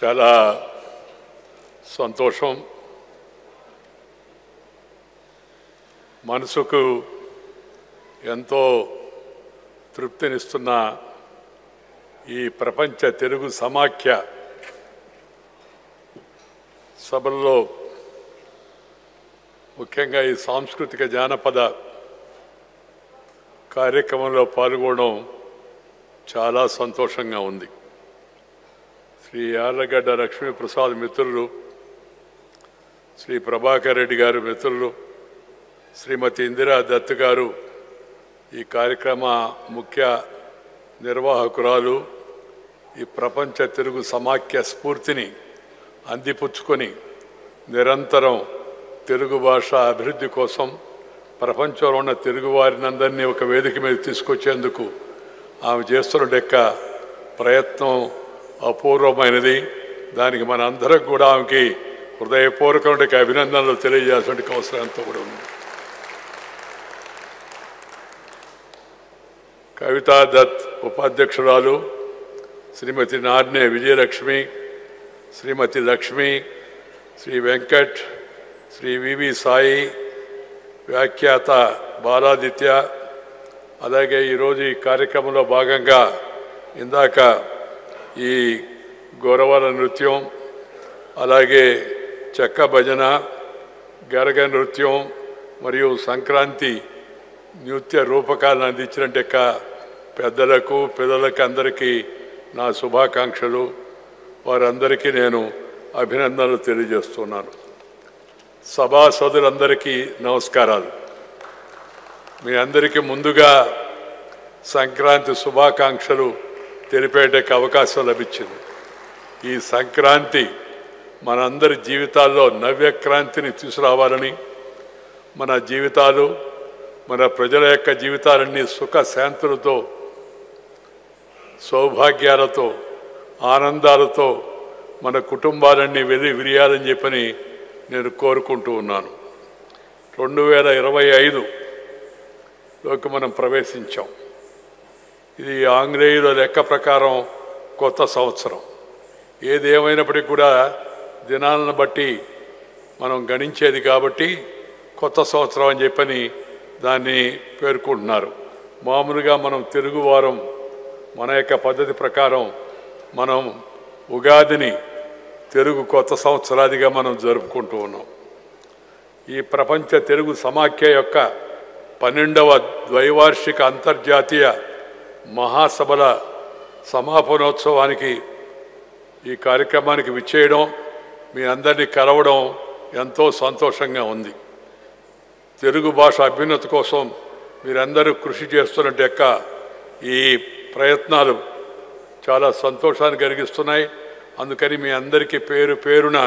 చాలా సంతోషం. మనసుకు ఎంతో తృప్తినిస్తున్న ఈ ప్రపంచ తెలుగు సమాఖ్య సభల్లో ముఖ్యంగా ఈ సాంస్కృతిక జానపద కార్యక్రమంలో పాల్గొనడం చాలా సంతోషంగా ఉంది. శ్రీ యార్లగడ్డ లక్ష్మీప్రసాద్ మిత్రులు, శ్రీ ప్రభాకర్ రెడ్డి గారు మిత్రులు, శ్రీమతి ఇందిరా దత్ గారు ఈ కార్యక్రమ ముఖ్య నిర్వాహకురాలు. ఈ ప్రపంచ తెలుగు సమాఖ్య స్ఫూర్తిని అందిపుచ్చుకొని నిరంతరం తెలుగు భాష అభివృద్ధి కోసం ప్రపంచంలో ఉన్న తెలుగు వారినందరినీ ఒక వేదిక మీద తీసుకొచ్చేందుకు ఆమె చేస్తున్న ప్రయత్నం అపూర్వమైనది. దానికి మన అందరం కూడా ఆమెకి హృదయపూర్వకమైన అభినందనలు తెలియజేయాల్సిన అవసరం ఎంతో కూడా ఉంది. కవితా దత్ ఉపాధ్యక్షురాలు, శ్రీమతి నార్నే విజయలక్ష్మి, శ్రీమతి లక్ష్మి, శ్రీ వెంకట్, శ్రీ వివి సాయి, వ్యాఖ్యాత బాలాదిత్య, అలాగే ఈరోజు ఈ కార్యక్రమంలో భాగంగా ఇందాక ఈ గౌరవాల నృత్యం, అలాగే చెక్క భజన, గరగ నృత్యం మరియు సంక్రాంతి నృత్య రూపకాలను అందించినట్టు పెద్దలకు పిల్లలకు అందరికీ నా శుభాకాంక్షలు. వారందరికీ నేను అభినందనలు తెలియజేస్తున్నాను. సభాసదులందరికీ నమస్కారాలు. మీ అందరికీ ముందుగా సంక్రాంతి శుభాకాంక్షలు తెలిపేట అవకాశం లభించింది. ఈ సంక్రాంతి మనందరి జీవితాల్లో నవ్యక్రాంతిని తీసుకురావాలని, మన జీవితాలు, మన ప్రజల యొక్క జీవితాలన్నీ సుఖ శాంతులతో, సౌభాగ్యాలతో, ఆనందాలతో మన కుటుంబాలన్నీ విరియాలని చెప్పని నేను కోరుకుంటూ ఉన్నాను. 2025లోకి మనం ప్రవేశించాం. ఇది ఆంగ్లేయుల లెక్క ప్రకారం కొత్త సంవత్సరం. ఏదేమైనప్పటికీ కూడా దినాలను బట్టి మనం గణించేది కాబట్టి కొత్త సంవత్సరం అని చెప్పని దాన్ని పేర్కొంటున్నారు. మామూలుగా మనం తెలుగువారం మన యొక్క పద్ధతి ప్రకారం మనం ఉగాదిని తెలుగు కొత్త సంవత్సరాదిగా మనం జరుపుకుంటూ ఉన్నాం. ఈ ప్రపంచ తెలుగు సమాఖ్య యొక్క 12వ ద్వైవార్షిక అంతర్జాతీయ మహాసభల సమాపనోత్సవానికి ఈ కార్యక్రమానికి విచ్చేయడం, మీ అందరినీ కలవడం ఎంతో సంతోషంగా ఉంది. తెలుగు భాష అభ్యున్నతి కోసం మీరందరూ కృషి చేస్తున్నట్టు ఈ ప్రయత్నాలు చాలా సంతోషాన్ని కలిగిస్తున్నాయి. అందుకని మీ అందరికీ పేరు పేరున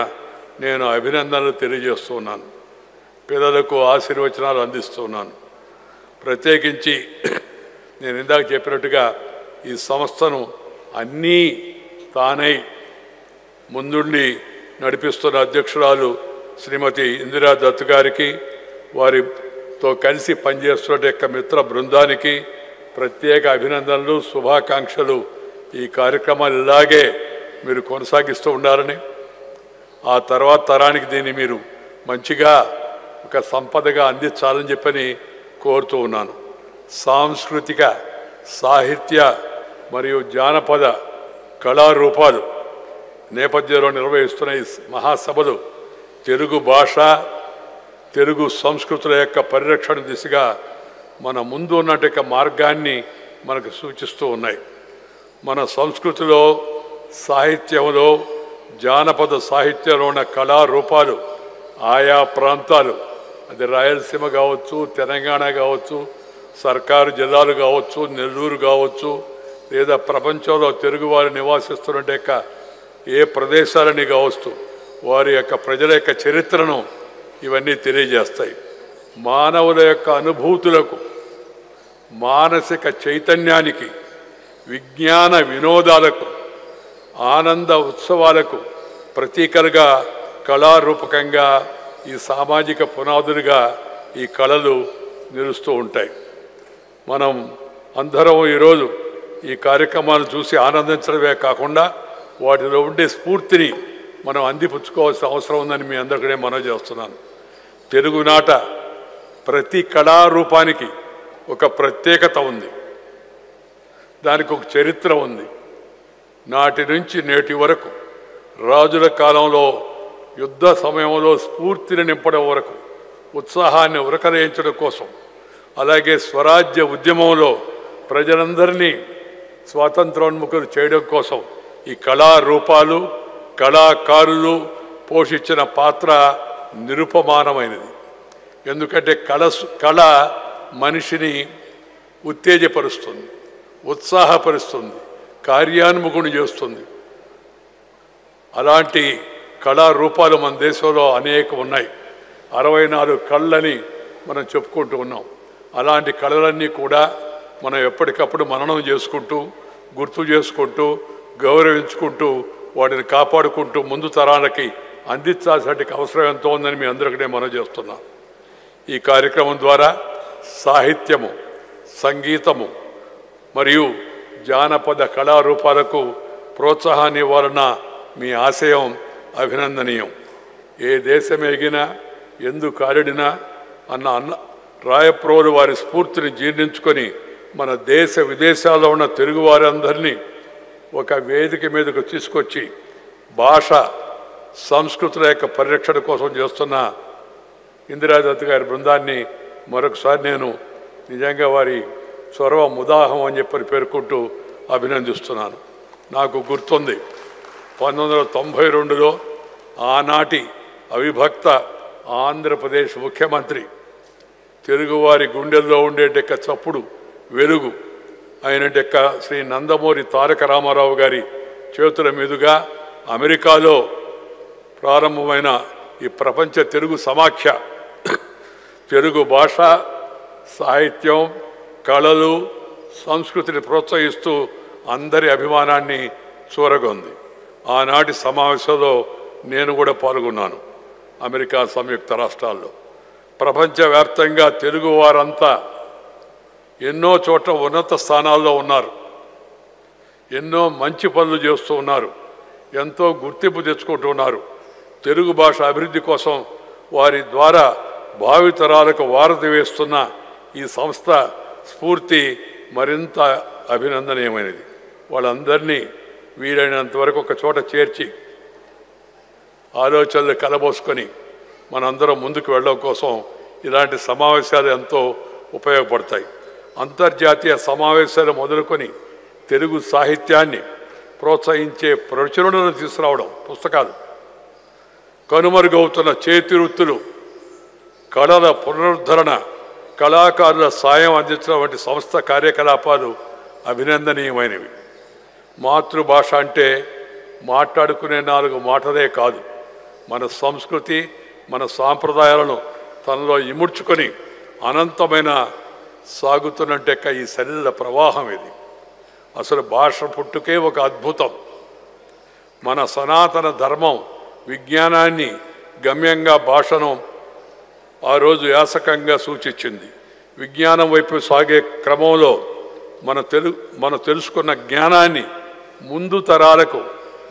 నేను అభినందనలు తెలియజేస్తున్నాను. పిల్లలకు ఆశీర్వచనాలు అందిస్తున్నాను. ప్రత్యేకించి నేను ఇందాక చెప్పినట్టుగా ఈ సంస్థను అన్నీ తానై ముందుండి నడిపిస్తున్న అధ్యక్షురాలు శ్రీమతి ఇందిరా దత్ గారికి, వారితో కలిసి పనిచేస్తున్న మిత్ర బృందానికి ప్రత్యేక అభినందనలు, శుభాకాంక్షలు. ఈ కార్యక్రమాలు ఇలాగే మీరు కొనసాగిస్తూ ఉండాలని, ఆ తర్వాత తరానికి దీన్ని మీరు మంచిగా ఒక సంపదగా అందించాలని చెప్పని కోరుతూ ఉన్నాను. సాంస్కృతిక, సాహిత్య మరియు జానపద కళారూపాలు నేపథ్యంలో నిర్వహిస్తున్న ఈ మహాసభలు తెలుగు భాష, తెలుగు సంస్కృతుల యొక్క పరిరక్షణ దిశగా మన ముందు ఉన్నట్టు మార్గాన్ని మనకు సూచిస్తూ ఉన్నాయి. మన సంస్కృతిలో, సాహిత్యంలో, జానపద సాహిత్యంలో ఉన్న కళారూపాలు ఆయా ప్రాంతాలు, అది రాయలసీమ కావచ్చు, తెలంగాణ కావచ్చు, సర్కారు జిల్లాలు కావచ్చు, నెల్లూరు కావచ్చు, లేదా ప్రపంచంలో తెలుగువారు నివాసిస్తున్నట్టు ఏ ప్రదేశాలని కావచ్చు, వారి యొక్క ప్రజల యొక్క చరిత్రను ఇవన్నీ తెలియజేస్తాయి. మానవుల యొక్క అనుభూతులకు, మానసిక చైతన్యానికి, విజ్ఞాన వినోదాలకు, ఆనంద ఉత్సవాలకు ప్రతీకలుగా, కళారూపకంగా, ఈ సామాజిక పునాదులుగా ఈ కళలు నిలుస్తూ ఉంటాయి. మనం అందరం ఈరోజు ఈ కార్యక్రమాలు చూసి ఆనందించడమే కాకుండా వాటిలో ఉండే స్ఫూర్తిని మనం అందిపుచ్చుకోవాల్సిన అవసరం ఉందని మీ అందరికీ మనవి చేస్తున్నాను. తెలుగునాట ప్రతి కళారూపానికి ఒక ప్రత్యేకత ఉంది, దానికి ఒక చరిత్ర ఉంది. నాటి నుంచి నేటి వరకు, రాజుల కాలంలో యుద్ధ సమయంలో స్ఫూర్తిని నింపడం వరకు, ఉత్సాహాన్ని ఉరకలేయించడం కోసం, అలాగే స్వరాజ్య ఉద్యమంలో ప్రజలందరినీ స్వాతంత్రోన్ముఖులు చేయడం కోసం ఈ కళారూపాలు, కళాకారులు పోషించిన పాత్ర నిరుపమానమైనది. ఎందుకంటే కళ మనిషిని ఉత్తేజపరుస్తుంది, ఉత్సాహపరుస్తుంది, కార్యాన్ముఖుని చేస్తుంది. అలాంటి కళారూపాలు మన దేశంలో అనేకం ఉన్నాయి. 64 కళ్ళని మనం చెప్పుకుంటూ ఉన్నాం. అలాంటి కళలన్నీ కూడా మనం ఎప్పటికప్పుడు మననం చేసుకుంటూ, గుర్తు చేసుకుంటూ, గౌరవించుకుంటూ, వాటిని కాపాడుకుంటూ ముందు తరాలకి అందించాల్సిన అవసరం ఎంతో ఉందని మీ అందరికీ మనం చేస్తున్నాం. ఈ కార్యక్రమం ద్వారా సాహిత్యము, సంగీతము మరియు జానపద కళారూపాలకు ప్రోత్సాహాన్ని ఇవ్వాలన్న మీ ఆశయం అభినందనీయం. ఏ దేశం ఎగినా ఎందుకు ఆడినా అన్న రాయప్రోలు వారి స్ఫూర్తిని జీర్ణించుకొని మన దేశ విదేశాల్లో ఉన్న తెలుగు వారందరినీ ఒక వేదిక మీదకు తీసుకొచ్చి భాష, సంస్కృతుల యొక్క పరిరక్షణ కోసం చేస్తున్న ఇందిరాదత్ గారి బృందాన్ని మరొకసారి నేను నిజంగా వారి చొరవ ముదాహం అని చెప్పి పేర్కొంటూ అభినందిస్తున్నాను. నాకు గుర్తుంది 1992లో ఆనాటి అవిభక్త ఆంధ్రప్రదేశ్ ముఖ్యమంత్రి తెలుగువారి గుండెల్లో ఉండేటెక్క చప్పుడు వెలుగు అయినటెక్క శ్రీ నందమూరి తారక రామారావు గారి చేతుల మీదుగా అమెరికాలో ప్రారంభమైన ఈ ప్రపంచ తెలుగు సమాఖ్య తెలుగు భాష, సాహిత్యం, కళలు, సంస్కృతిని ప్రోత్సహిస్తూ అందరి అభిమానాన్ని చూరగొంది. ఆనాటి సమావేశంలో నేను కూడా పాల్గొన్నాను. అమెరికా సంయుక్త రాష్ట్రాల్లో ప్రపంచవ్యాప్తంగా తెలుగు వారంతా ఎన్నో చోట్ల ఉన్నత స్థానాల్లో ఉన్నారు, ఎన్నో మంచి పనులు చేస్తూ ఉన్నారు, ఎంతో గుర్తింపు తెచ్చుకుంటున్నారు. తెలుగు భాష అభివృద్ధి కోసం వారి ద్వారా భావితరాలకు వారధి వేస్తున్న ఈ సంస్థ స్ఫూర్తి మరింత అభినందనీయమైనది. వాళ్ళందరినీ వీలైనంత వరకు ఒక చోట చేర్చి ఆలోచనలు కలబోసుకొని మనందరం ముందుకు వెళ్ళడం కోసం ఇలాంటి సమావేశాలు ఎంతో ఉపయోగపడతాయి. అంతర్జాతీయ సమావేశాలు మొదలుకొని తెలుగు సాహిత్యాన్ని ప్రోత్సహించే ప్రచురణను తీసుకురావడం, పుస్తకాలు, కనుమరుగవుతున్న చేతి వృత్తులు, కళల పునరుద్ధరణ, కళాకారుల సాయం అందించడం వంటి సంస్థ కార్యకలాపాలు అభినందనీయమైనవి. మాతృభాష అంటే మాట్లాడుకునే 4 మాటలే కాదు, మన సంస్కృతి, మన సాంప్రదాయాలను తనలో ఇముడ్చుకొని అనంతమైన సాగుతున్నట్టెక్క ఈ సలిల ప్రవాహం ఇది. అసలు భాష పుట్టుకే ఒక అద్భుతం. మన సనాతన ధర్మం విజ్ఞానాన్ని గమ్యంగా భాషను ఆ రోజు యాసకంగా సూచించింది. విజ్ఞానం వైపు సాగే క్రమంలో మనం తెలుసుకున్న జ్ఞానాన్ని ముందు తరాలకు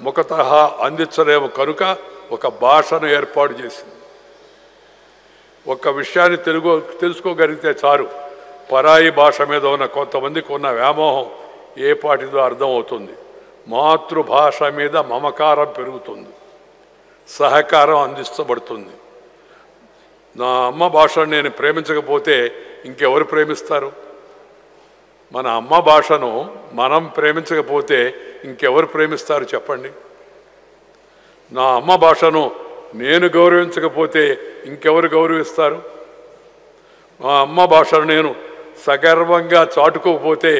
ముఖతః అందించలేము కనుక ఒక భాషను ఏర్పాటు చేసింది. ఒక్క విషయాన్ని తెలుసుకోగలిగితే చాలు, పరాయి భాష మీద ఉన్న కొంతమందికి ఉన్న వ్యామోహం ఏ పాటిదో అర్థమవుతుంది. మాతృభాష మీద మమకారం పెరుగుతుంది, సహకారం అందించబడుతుంది. నా అమ్మ భాషను నేను ప్రేమించకపోతే ఇంకెవరు ప్రేమిస్తారు? మన అమ్మ భాషను మనం ప్రేమించకపోతే ఇంకెవరు ప్రేమిస్తారు చెప్పండి? నా అమ్మ భాషను నేను గౌరవించకపోతే ఇంకెవరు గౌరవిస్తారు? మా అమ్మ భాషను నేను సగర్వంగా చాటుకోకపోతే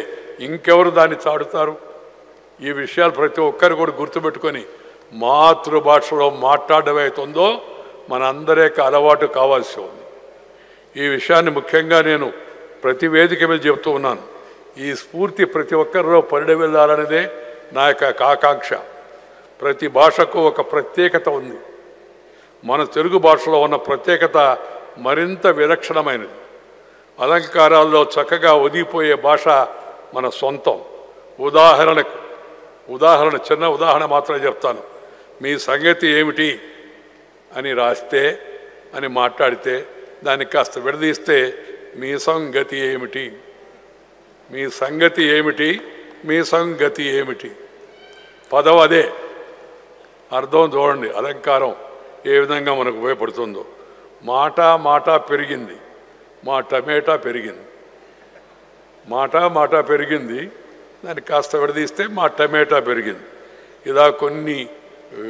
ఇంకెవరు దాన్ని చాటుతారు? ఈ విషయాలు ప్రతి ఒక్కరు కూడా గుర్తుపెట్టుకొని మాతృభాషలో మాట్లాడడం అవుతుందో మనందరికీ అలవాటు కావాల్సి ఉంది. ఈ విషయాన్ని ముఖ్యంగా నేను ప్రతి వేదిక మీద చెబుతూ ఉన్నాను. ఈ స్ఫూర్తి ప్రతి ఒక్కరిలో పరిడవిల్లాలనేదే నా యొక్క ఆకాంక్ష. ప్రతి భాషకు ఒక ప్రత్యేకత ఉంది. మన తెలుగు భాషలో ఉన్న ప్రత్యేకత మరింత విలక్షణమైనది. అలంకారాల్లో చక్కగా ఒదిగిపోయే భాష మన సొంతం. ఉదాహరణకు చిన్న ఉదాహరణ మాత్రమే చెప్తాను. మీ సంగతి ఏమిటి అని రాస్తే అని మాట్లాడితే దానికి కాస్త విడదీస్తే మీ సంగతి ఏమిటి, మీ సంగతి ఏమిటి, మీ సంగతి ఏమిటి, పదం అదే. అర్థం చూడండి, అలంకారం ఏ విధంగా మనకు ఉపయోగపడుతుందో. మాట పెరిగింది, మా టమేటా పెరిగింది. మాట పెరిగింది, దానికి కాస్త విడదీస్తే మా టమేటా పెరిగింది. ఇలా కొన్ని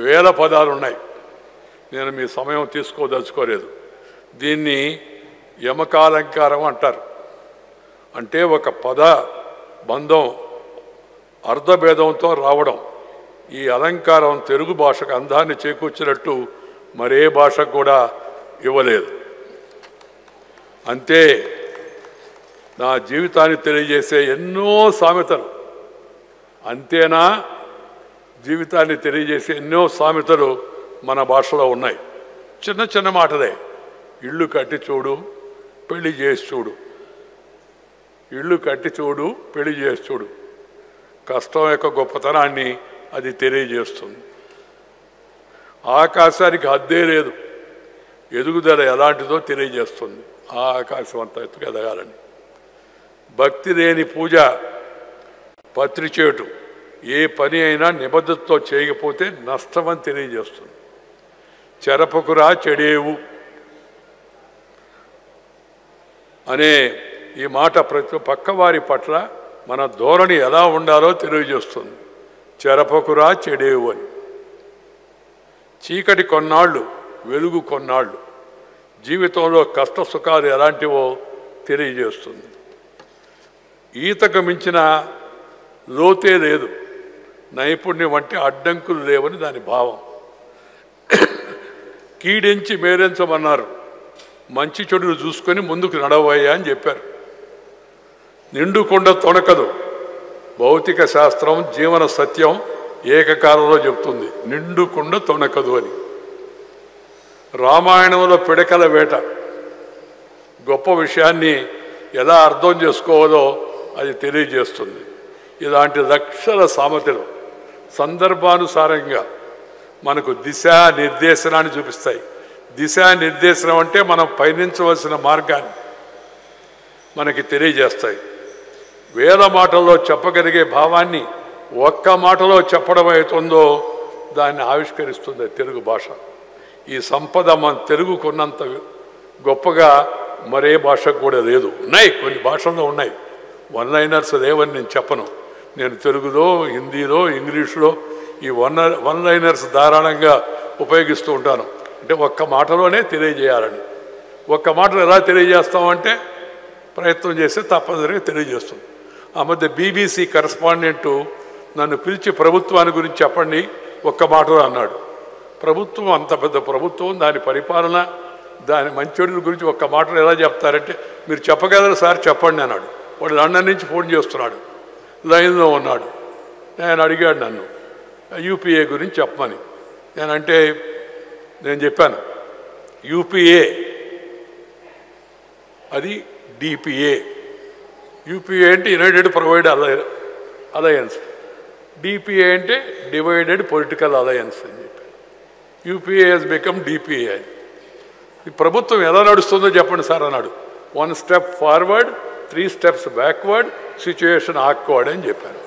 వేల పదాలు ఉన్నాయి. నేను మీ సమయం తీసుకోదలుచుకోలేదు. దీన్ని యమకాలంకారం అంటారు. అంటే ఒక పద బంధం అర్ధభేదంతో రావడం. ఈ అలంకారం తెలుగు భాషకు అందాన్ని చేకూర్చినట్టు మరే భాషకు కూడా ఇవ్వలేదు. అంతే, నా జీవితాన్ని తెలియజేసే ఎన్నో సామెతలు, అంతేనా జీవితాన్ని తెలియజేసే ఎన్నో సామెతలు మన భాషలో ఉన్నాయి. చిన్న చిన్న మాటలే. ఇల్లు కట్టి చూడు, పెళ్లి చేసి చూడు. ఇల్లు కట్టి చూడు, పెళ్లి చేసి చూడు. కష్టం యొక్క గొప్పతనాన్ని అది తెలియజేస్తుంది. ఆకాశానికి హద్దే లేదు, ఎదుగుదల ఎలాంటిదో తెలియజేస్తుంది. ఆ ఆకాశం అంత ఎత్తుకు ఎదగాలని. భక్తి లేని పూజ పత్రిచేటు. ఏ పని అయినా నిబద్ధతతో చేయకపోతే నష్టమని తెలియజేస్తుంది. చెరపకురా చెడేవు అనే ఈ మాట ప్రతి పక్కవారి పట్ల మన ధోరణి ఎలా ఉండాలో తెలియజేస్తుంది. చెరపకురా చెడేవు అని. చీకటి కొన్నాళ్ళు, వెలుగు కొన్నాళ్ళు. జీవితంలో కష్ట సుఖాలు ఎలాంటివో తెలియజేస్తుంది. ఈతకు మించిన లోతే లేదు, నైపుణ్యం వంటి అడ్డంకులు లేవని దాని భావం. కీడించి మేరెంచమన్నారు, మంచి చెడులు చూసుకొని ముందుకు నడవయ్యా అని చెప్పారు. నిండుకొండ తొణకదు. భౌతిక శాస్త్రం జీవన సత్యం ఏకకాలంలో చెప్తుంది. నిండుకొండ తొణకదు అని. రామాయణంలో పిడకల వేట. గొప్ప విషయాన్ని ఎలా అర్థం చేసుకోవాలో అది తెలియజేస్తుంది. ఇలాంటి లక్షల సామెతలు సందర్భానుసారంగా మనకు దిశానిర్దేశనాన్ని చూపిస్తాయి. దిశానిర్దేశనం అంటే మనం పయనించవలసిన మార్గాన్ని మనకి తెలియజేస్తాయి. వేల మాటల్లో చెప్పగలిగే భావాన్ని ఒక్క మాటలో చెప్పడం అవుతుందో దాన్ని ఆవిష్కరిస్తుంది తెలుగు భాష. ఈ సంపద మన తెలుగుకున్నంత గొప్పగా మరే భాషకు కూడా లేదు. ఉన్నాయి, కొన్ని భాషల్లో ఉన్నాయి. వన్ లైనర్స్ లేవని నేను చెప్పను. నేను తెలుగులో, హిందీలో, ఇంగ్లీష్లో ఈ వన్ లైనర్స్ ధారాళంగా ఉపయోగిస్తూ ఉంటాను. అంటే ఒక్క మాటలోనే తెలియజేయాలని. ఒక్క మాటలు ఎలా తెలియజేస్తామంటే ప్రయత్నం చేస్తే తప్పనిసరిగా తెలియజేస్తుంది. ఆ మధ్య BBC కరెస్పాండెంటు నన్ను పిలిచి ప్రభుత్వాన్ని గురించి చెప్పండి ఒక్క మాటలో అన్నాడు. ప్రభుత్వం అంత పెద్ద ప్రభుత్వం, దాని పరిపాలన, దాని మంచెడుల గురించి ఒక్క మాటలో ఎలా చెప్తారంటే, మీరు చెప్పగలరు సార్ చెప్పండి అన్నాడు. వాడు లండన్ నుంచి ఫోన్ చేస్తున్నాడు, లైన్లో ఉన్నాడు. నేను అడిగాడు నన్ను UPA గురించి చెప్పమని. నేను చెప్పాను UPA అది DPA. UPA అంటే యునైటెడ్ ప్రొవైడ్ అలయన్స్, DPA అంటే డివైడెడ్ పొలిటికల్ అలయన్స్ అని చెప్పాను. UPA హెస్ బికమ్ DPA అని. ఈ ప్రభుత్వం ఎలా నడుస్తుందో చెప్పండి సార్ అన్నాడు. 1 step forward, 3 steps backward, situation awkward అని చెప్పాను.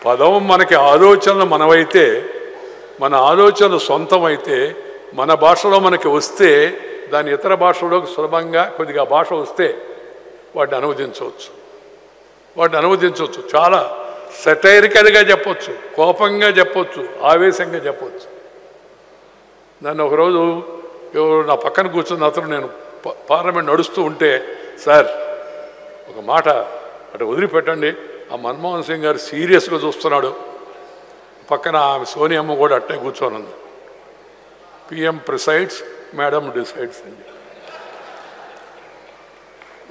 పదం మనకి ఆలోచనలు మనమైతే, మన ఆలోచనలు సొంతమైతే, మన భాషలో మనకి వస్తే దాని ఇతర భాషలోకి సులభంగా కొద్దిగా భాష వస్తే వాటిని అనువదించవచ్చు. చాలా సెటైరికల్గా చెప్పొచ్చు, కోపంగా చెప్పొచ్చు, ఆవేశంగా చెప్పొచ్చు. నన్ను ఒకరోజు నా పక్కన కూర్చున్న అతను, నేను పార్లమెంట్ నడుస్తూ ఉంటే, సార్ ఒక మాట అటు వదిలిపెట్టండి, ఆ మన్మోహన్ సింగ్ గారు సీరియస్గా చూస్తున్నాడు, పక్కన ఆమె సోనియమ్మ కూడా అట్టే కూర్చొని ఉంది. PM ప్రిసైడ్స్, మేడం డిసైడ్స్ అని.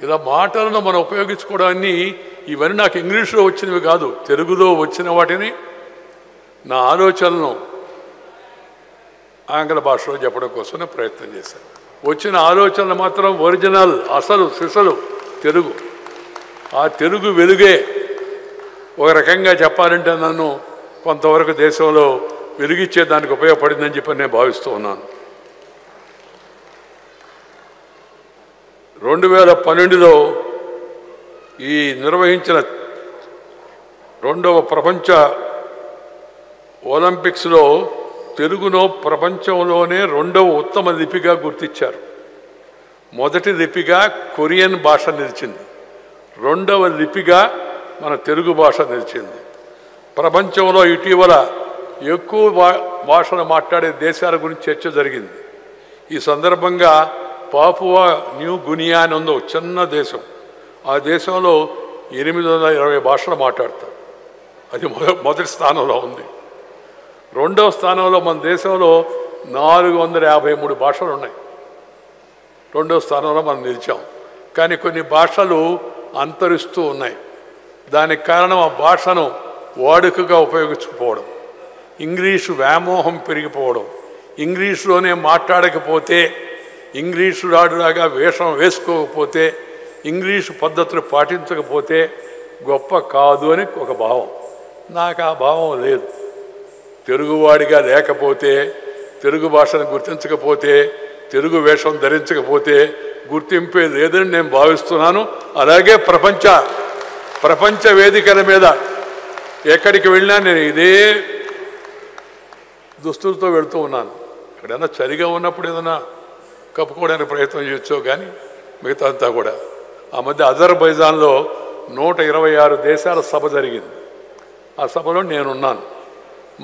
ఇలా మాటలను మనం ఉపయోగించుకోవడాన్ని, ఇవన్నీ నాకు ఇంగ్లీష్లో వచ్చినవి కాదు, తెలుగులో వచ్చిన వాటిని నా ఆలోచనలను ఆంగ్ల భాషలో చెప్పడం కోసం ప్రయత్నం చేశాను. వచ్చిన ఆలోచనలు మాత్రం ఒరిజినల్, అసలు సిసలు తెలుగు. ఆ తెలుగు వెలుగే ఒక రకంగా చెప్పాలంటే నన్ను కొంతవరకు దేశంలో వెలిగించేదానికి ఉపయోగపడిందని చెప్పి నేను భావిస్తూ ఉన్నాను. 2012లో ఈ నిర్వహించిన 2వ ప్రపంచ ఒలింపిక్స్లో తెలుగును ప్రపంచంలోనే 2వ ఉత్తమ లిపిగా గుర్తించారు. మొదటి లిపిగా కొరియన్ భాష నిలిచింది, 2వ లిపిగా మన తెలుగు భాష నిలిచింది. ప్రపంచంలో ఇటీవల ఎక్కువ భాషలు మాట్లాడే దేశాల గురించి చర్చ జరిగింది. ఈ సందర్భంగా పాపువా న్యూ గునియా అని ఉందో చిన్న దేశం, ఆ దేశంలో 820 భాషలు మాట్లాడతారు. అది మొదటి స్థానంలో ఉంది. 2వ స్థానంలో మన దేశంలో 453 భాషలు ఉన్నాయి. 2వ స్థానంలో మనం నిలిచాం. కానీ కొన్ని భాషలు అంతరిస్తూ ఉన్నాయి. దానికి కారణం ఆ భాషను వాడుకగా ఉపయోగించకపోవడం, ఇంగ్లీషు వ్యామోహం పెరిగిపోవడం, ఇంగ్లీషులోనే మాట్లాడకపోతే, ఇంగ్లీషు రాడులాగా వేషం వేసుకోకపోతే, ఇంగ్లీషు పద్ధతులు పాటించకపోతే గొప్ప కాదు అని ఒక భావం. నాకు ఆ భావం లేదు. తెలుగువాడిగా లేకపోతే, తెలుగు భాషను గుర్తించకపోతే, తెలుగు వేషం ధరించకపోతే గుర్తింపే లేదని నేను భావిస్తున్నాను. అలాగే ప్రపంచ వేదికల మీద ఎక్కడికి వెళ్ళినా నేను ఇదే దుస్తులతో వెళుతూ ఉన్నాను. ఎక్కడైనా చలిగా ఉన్నప్పుడు ఏదైనా కప్పుకోవడానికి ప్రయత్నం చేయొచ్చో కానీ మిగతా అంతా కూడా. ఆ మధ్య అజర్బైజాన్లో 126 దేశాల సభ జరిగింది. ఆ సభలో నేనున్నాను.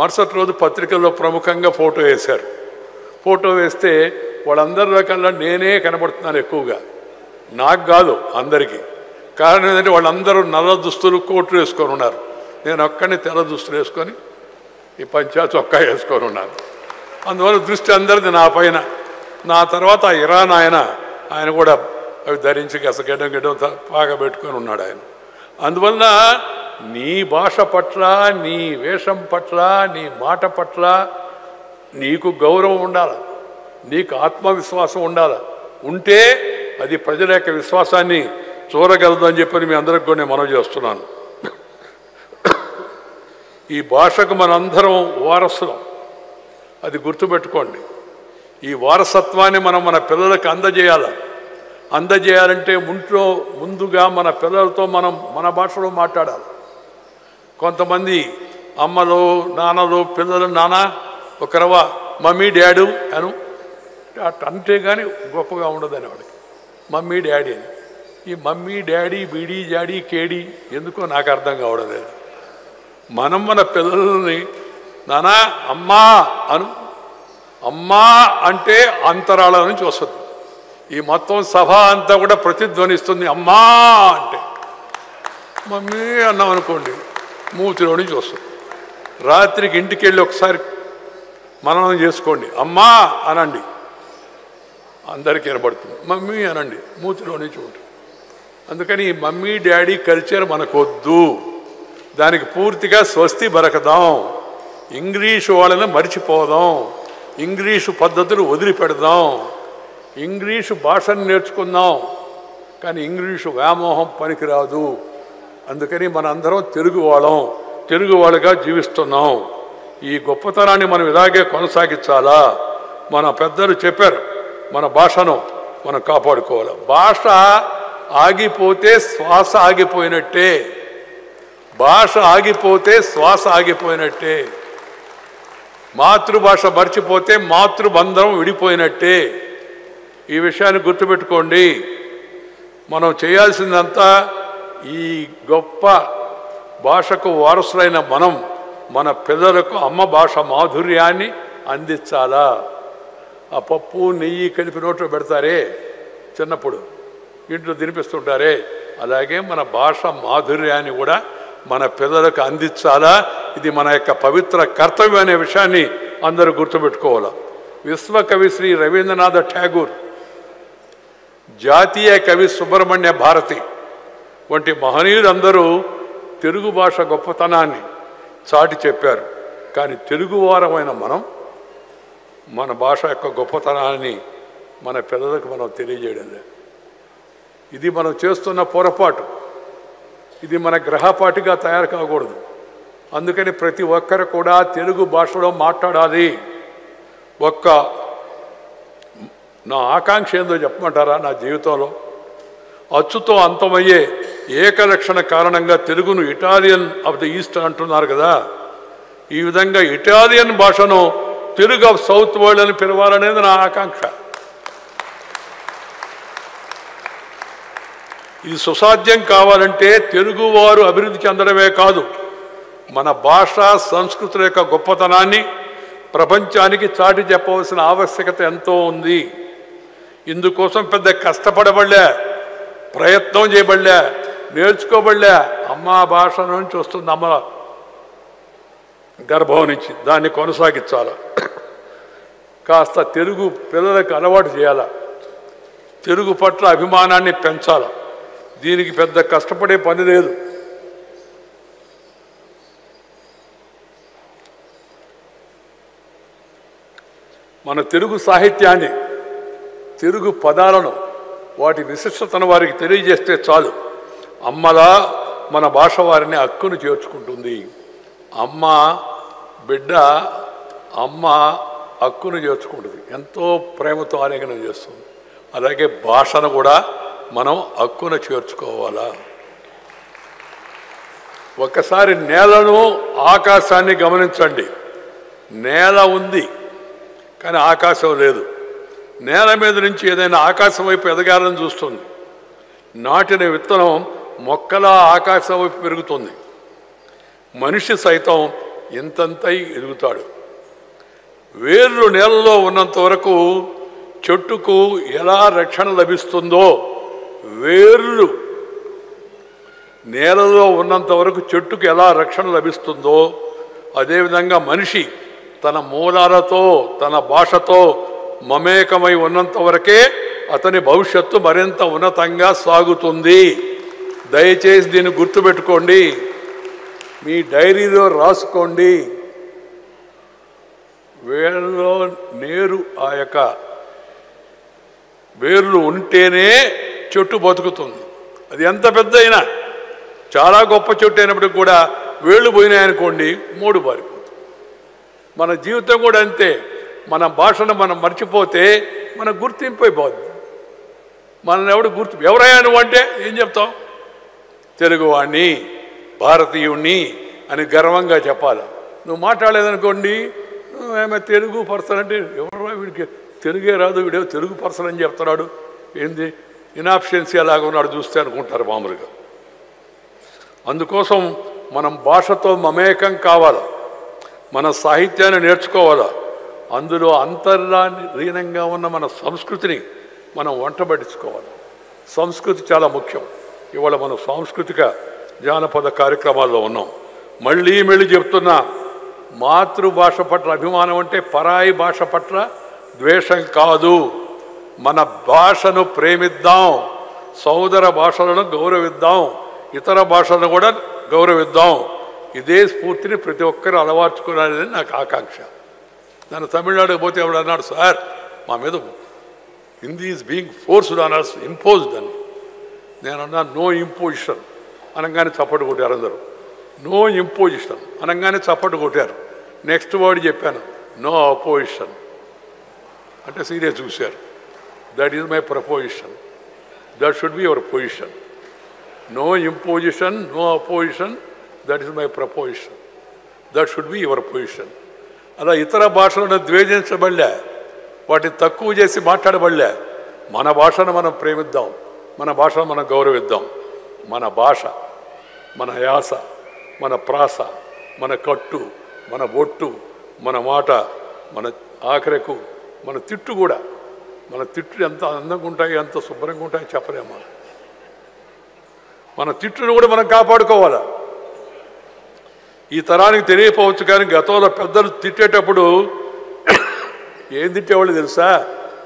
మరుసటి రోజు పత్రికల్లో ప్రముఖంగా ఫోటో వేశారు. ఫోటో వేస్తే వాళ్ళందరిలో కల్లా నేనే కనబడుతున్నాను ఎక్కువగా. నాకు కాదు, అందరికీ. కారణం ఏంటంటే వాళ్ళందరూ నల్ల దుస్తులు, కోట్లు వేసుకొని ఉన్నారు. నేను ఒక్కడిని తెల్ల దుస్తులు వేసుకొని ఈ పంచా చొక్కా వేసుకొని ఉన్నాను. అందువల్ల దృష్టి అందరిది నా పైన. నా తర్వాత ఇరాన్ ఆయన కూడా అవి ధరించి గడ్డం పాగా పెట్టుకొని ఉన్నాడు ఆయన. అందువలన నీ భాష పట్ల, నీ వేషం పట్ల, నీ మాట పట్ల నీకు గౌరవం ఉండాలి, నీకు ఆత్మవిశ్వాసం ఉండాలి. ఉంటే అది ప్రజల యొక్క విశ్వాసాన్ని చూరగలదు అని చెప్పని మీ అందరికి కూడా నేను మనవి చేస్తున్నాను. ఈ భాషకు మనందరం వారసులం, అది గుర్తుపెట్టుకోండి. ఈ వారసత్వాన్ని మనం మన పిల్లలకు అందజేయాలంటే ముందుగా మన పిల్లలతో మనం మన భాషలో మాట్లాడాలి. కొంతమంది అమ్మలు, నాన్నలు పిల్లలు నాన్న ఒకరవ మమ్మీ డాడీ అను అంటే కానీ గొప్పగా ఉండదని వాడికి మమ్మీ డాడీ అని. ఈ మమ్మీ డాడీ, బీడీ జాడీ, కేడీ ఎందుకో నాకు అర్థం కావడం లేదు. మనం మన పిల్లల్ని నానా అమ్మా అను. అమ్మా అంటే అంతరాళ నుంచి వస్తుంది. ఈ మొత్తం సభ అంతా కూడా ప్రతిధ్వనిస్తుంది అమ్మా అంటే. మమ్మీ అన్నాం అనుకోండి, మూతిలో నుంచి వస్తుంది. రాత్రికి ఇంటికి వెళ్ళి ఒకసారి మననం చేసుకోండి, అమ్మా అనండి, అందరికీ వినబడుతుంది. మమ్మీ అనండి, మూతిలో నుంచి ఉంటుంది. అందుకని ఈ మమ్మీ డాడీ కల్చర్ మనకొద్దు. దానికి పూర్తిగా స్వస్తి బరకదాం. ఇంగ్లీషు వాళ్ళని మర్చిపోదాం, ఇంగ్లీషు పద్ధతులు వదిలిపెడదాం, ఇంగ్లీషు భాషను నేర్చుకుందాం. కానీ ఇంగ్లీషు వ్యామోహం పనికిరాదు. అందుకని మనందరం తెలుగు వాళ్ళుగా జీవిస్తున్నాం. ఈ గొప్పతనాన్ని మనం ఇలాగే కొనసాగించాలా. మన పెద్దలు చెప్పారు, మన భాషను మనం కాపాడుకోవాలి. భాష ఆగిపోతే శ్వాస ఆగిపోయినట్టే, భాష ఆగిపోతే శ్వాస ఆగిపోయినట్టే, మాతృభాష మర్చిపోతే మాతృబంధం విడిపోయినట్టే. ఈ విషయాన్ని గుర్తుపెట్టుకోండి. మనం చేయాల్సిందంతా ఈ గొప్ప భాషకు వారసులైన మనం మన పిల్లలకు అమ్మ భాష మాధుర్యాన్ని అందించాలా. ఆ పప్పు నెయ్యి కలిపి నోట్లో పెడతారే చిన్నప్పుడు, ఇంట్లో తినిపిస్తుంటారే, అలాగే మన భాష మాధుర్యాన్ని కూడా మన పిల్లలకు అందించాలా. ఇది మన యొక్క పవిత్ర కర్తవ్యం అనే విషయాన్ని అందరూ గుర్తుపెట్టుకోవాలి. విశ్వకవి శ్రీ రవీంద్రనాథ్ ఠాగూర్, జాతీయ కవి సుబ్రహ్మణ్య భారతి వంటి మహనీయులందరూ తెలుగు భాష గొప్పతనాన్ని చాటి చెప్పారు. కానీ తెలుగువారమైన మనం మన భాష యొక్క గొప్పతనాన్ని మన పిల్లలకు మనం తెలియజేయడం లేదు. ఇది మనం చేస్తున్న పొరపాటు. ఇది మన గ్రహపాటిగా తయారు కాకూడదు. అందుకని ప్రతి ఒక్కరు కూడా తెలుగు భాషలో మాట్లాడాలి. నా ఆకాంక్ష ఏందో చెప్పమంటారా? నా జీవితంలో అచ్చుతో అంతమయ్యే ఏకలక్షణ కారణంగా తెలుగును ఇటాలియన్ ఆఫ్ ది ఈస్ట్ అంటున్నారు కదా, ఈ విధంగా ఇటాలియన్ భాషను తెలుగు ఆఫ్ సౌత్ వరల్డ్ అని పిలవాలనేది నా ఆకాంక్ష. ఇది సుసాధ్యం కావాలంటే తెలుగువారు అభివృద్ధి చెందడమే కాదు, మన భాష సంస్కృతుల యొక్క గొప్పతనాన్ని ప్రపంచానికి చాటి చెప్పవలసిన ఆవశ్యకత ఎంతో ఉంది. ఇందుకోసం పెద్ద కష్టపడబడలే, ప్రయత్నం చేయబడలే, నేర్చుకోబడలే. అమ్మ భాష నుంచి వస్తుంది, అమ్మ గర్భం నుంచి. దాన్ని కొనసాగించాలి. కాస్త తెలుగు పిల్లలకు అలవాటు చేయాలి, తెలుగు పట్ల అభిమానాన్ని పెంచాలి. దీనికి పెద్ద కష్టపడే పని లేదు. మన తెలుగు సాహిత్యాన్ని, తెలుగు పదాలను, వాటి విశిష్టతను వారికి తెలియజేస్తే చాలు. అమ్మలా మన భాష వారిని హక్కును చేర్చుకుంటుంది. అమ్మ బిడ్డ, అమ్మ హక్కును చేర్చుకుంటుంది, ఎంతో ప్రేమతో ఆలింగనం చేస్తుంది. అలాగే భాషను కూడా మనం హక్కును చేర్చుకోవాలా. ఒక్కసారి నేలను ఆకాశాన్ని గమనించండి. నేల ఉంది కానీ ఆకాశం లేదు. నేల మీద నుంచి ఏదైనా ఆకాశం వైపు ఎదగాలని చూస్తుంది. నాటిన విత్తనం మొక్కలా ఆకాశం వైపు పెరుగుతుంది. మనిషి సైతం ఇంతంతై ఎదుగుతాడు. వేర్లు నేలలో ఉన్నంత వరకు చెట్టుకు ఎలా రక్షణ లభిస్తుందో, వేర్లు నేలలో ఉన్నంత వరకు చెట్టుకు ఎలా రక్షణ లభిస్తుందో, అదేవిధంగా మనిషి తన మూలాలతో, తన భాషతో మమేకమై ఉన్నంత వరకే అతని భవిష్యత్తు మరింత ఉన్నతంగా సాగుతుంది. దయచేసి దీన్ని గుర్తుపెట్టుకోండి, మీ డైరీలో రాసుకోండి. వేళ్ళలో నేరు, ఆ యొక్క వేర్లు ఉంటేనే చెట్టు బతుకుతుంది. అది ఎంత పెద్ద అయినా, చాలా గొప్ప చెట్టు అయినప్పటికి కూడా వేళ్ళు పోయినాయనుకోండి మూడు బారిపోతుంది. మన జీవితం కూడా అంతే. మన భాషను మనం మర్చిపోతే మన గుర్తింపు అయిపోద్ది. మనల్ని ఎవరయ్యా నువ్వు అంటే ఏం చెప్తాం? తెలుగువాణ్ణి, భారతీయుణ్ణి అని గర్వంగా చెప్పాలి. నువ్వు మాట్లాడలేదనుకోండి, ఏమో తెలుగు పర్సన్ అంటే ఎవరు, వీడికి తెలుగే రాదు, వీడేమో తెలుగు పర్సన్ అని చెప్తున్నాడు, ఏంది ఇనాఫిషియన్సీ అలాగా ఉన్నాడు చూస్తే అనుకుంటారు మామూలుగా. అందుకోసం మనం భాషతో మమేకం కావాలి, మన సాహిత్యాన్ని నేర్చుకోవాలా. అందులో అంతర్లీనంగా ఉన్న మన సంస్కృతిని మనం వంటబట్టించుకోవాలి. సంస్కృతి చాలా ముఖ్యం. ఇవాళ మనం సాంస్కృతిక జానపద కార్యక్రమాల్లో ఉన్నాం. మళ్ళీ చెప్తున్నా, మాతృభాష పట్ల అభిమానం అంటే పరాయి భాష పట్ల ద్వేషం కాదు. మన భాషను ప్రేమిద్దాం, సోదర భాషలను గౌరవిద్దాం, ఇతర భాషలను కూడా గౌరవిద్దాం. ఇదే స్ఫూర్తిని ప్రతి ఒక్కరూ అలవర్చుకోవాలని నాకు ఆకాంక్ష. నన్ను తమిళనాడుకు పోతే ఎవడు అన్నాడు, సార్ మా మీద Hindi is being forced on us, imposed అని. నేను అన్నాను, నో ఇంపోజిషన్ అనగానే చప్పట్లు కొట్టారు అందరూ. నో ఇంపోజిషన్ అనగానే చప్పట్లు కొట్టారు. నెక్స్ట్ వర్డ్ చెప్పాను, నో అపోజిషన్ అంటే సీరియస్ చూశారు. That is my proposition, that should be your position. No imposition, no opposition, that is my proposition, that should be your position. అలా ఇతర భాషలను ద్వేషించబడలే, వాటిని తక్కువ చేసి మాట్లాడబడలే. మన భాషను మనం ప్రేమిద్దాం, మన భాషను మనం గౌరవిద్దాం. మన భాష, మన యాస, మన ప్రాస, మన కట్టు, మన బొట్టు, మన మాట, మన ఆఖరకు మన తిట్టు కూడా. మన తిట్లు ఎంత అందంగా ఉంటాయి, ఎంత శుభ్రంగా ఉంటాయో చెప్పలేమా. మన తిట్టును కూడా మనం కాపాడుకోవాలి. ఈ తరానికి తెలియకపోవచ్చు కానీ గతంలో పెద్దలు తిట్టేటప్పుడు ఏం తిట్టేవాళ్ళు తెలుసా?